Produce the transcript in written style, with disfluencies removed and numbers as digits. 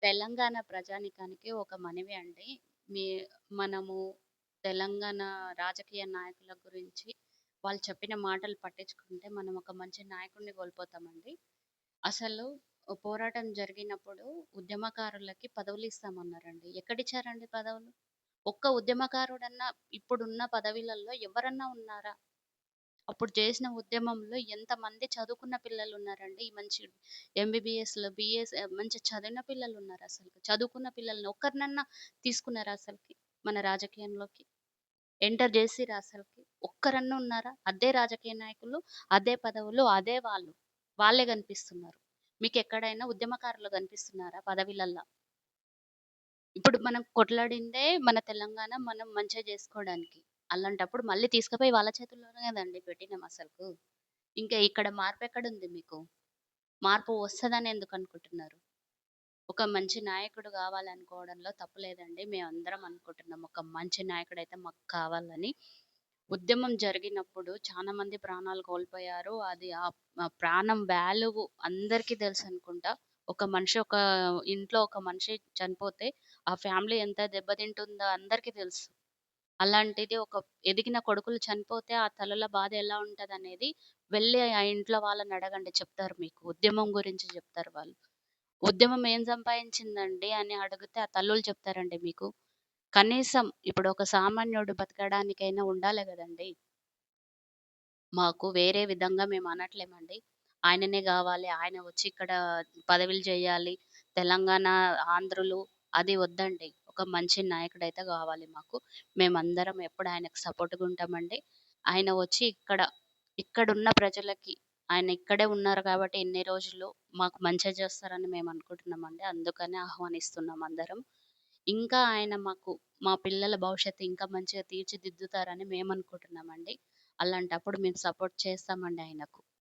తెలంగాణ ప్రజానీకానికి ఒక మనవి అండి. మీ మనము తెలంగాణ రాజకీయ నాయకుల గురించి వాళ్ళు చెప్పిన మాటలు పట్టించుకుంటే మనం ఒక మంచి నాయకుడిని కోల్పోతామండి. అసలు పోరాటం జరిగినప్పుడు ఉద్యమకారులకి పదవులిస్తామన్నారండి. ఎక్కడిచ్చారండి పదవులు? ఒక్క ఉద్యమకారుడన్నా ఇప్పుడున్న పదవిలలో ఎవరన్నా ఉన్నారా? అప్పుడు చేసిన ఉద్యమంలో ఎంతమంది చదువుకున్న పిల్లలున్నారండి. మంచి ఎంబీబీఎస్‌లో, బీఎస్ మంచి చదివిన పిల్లలున్నారసలు. చదువుకున్న పిల్లల్ని ఒక్కరినన్నా తీసుకున్నారా అసలకి మన రాజకీయంలోకి? ఎంటర్ జేసిర్రా అసలకి? ఒక్కరన్నా ఉన్నారా? అదే రాజకీయ నాయకులు, అదే పదవులు, అదే వాళ్ళు. వాళ్ళే గనిపిస్తున్నారు. మీకెక్కడైనా ఉద్యమకారులు గనిపిస్తున్నారా పదవిలల్ల? ఇప్పుడు మనం కొట్లాడిందే మన తెలంగాణ మనం మంచిగా జేసుకోవడానికి. అలాంటప్పుడు మళ్ళీ తీసుకుపోయి వాళ్ళ చేతుల్లోనే గదండీ పెట్టినాం అసలుకు. ఇంకా ఇక్కడ మార్పెక్కడుంది మీకు? మార్పు వస్తదని ఎందుకనుకుంటున్నారు? ఒక మంచి నాయకుడు గావాలనుకోవడంలో తప్పు లేదండి. మేమందరం అనుకుంటున్నాం. ఒక మంచి నాయకుడైతే మాకు కావాలని. ఉద్యమం జరిగినప్పుడు చాలా మంది ప్రాణాలు కోల్పోయారు. అది ఆ ప్రాణం వాల్యూ అందరికీ తెలుసనుకుంటా. ఒక మనిషి ఒక ఇంట్లో ఒక మనిషి చనిపోతే ఆ ఫ్యామిలీ ఎంత దెబ్బతింటుందో అందరికీ తెలుసు. అలాంటిది ఒక ఎదిగిన కొడుకులు చనిపోతే ఆ తల్లుల బాధ ఎలా ఉంటదనేది వెళ్లి ఆ ఇంట్లో వాళ్ళని అడగండి చెప్తారు మీకు. ఉద్యమం గురించి జెప్తారు వాళ్ళు. ఉద్యమం ఏం సంపాదించిందండి అని అడిగితే ఆ తల్లులు చెప్తారండి మీకు. కనీసం ఇప్పుడు ఒక సామాన్యుడు బతకడానికైనా ఉండాలి గదండీ! మాకు వేరే విధంగా మేము అనట్లేమండి. ఆయననే గావాలి. ఆయన వచ్చి ఇక్కడ పదవులు జేయాలి. తెలంగాణ ఆంధ్రులు అది వద్దండి. ఒక మంచి నాయకుడైతే గావాలి మాకు. మేమందరం ఎప్పుడు ఆయనకు సపోర్ట్‌గా ఉంటామండి. ఆయన వచ్చి ఇక్కడున్న ప్రజలకి ఆయన ఇక్కడే ఉన్నారు కాబట్టి ఇన్ని రోజులు మాకు మంచే చేస్తారని మేము అనుకుంటున్నామండి. అందుకనే ఆహ్వానిస్తున్నాం అందరం. ఇంకా ఆయన మా పిల్లల భవిష్యత్తు ఇంకా మంచిగా తీర్చిదిద్దుతారని మేమనుకుంటున్నామండి. అలాంటప్పుడు మేము సపోర్ట్ చేస్తామండి ఆయనకు.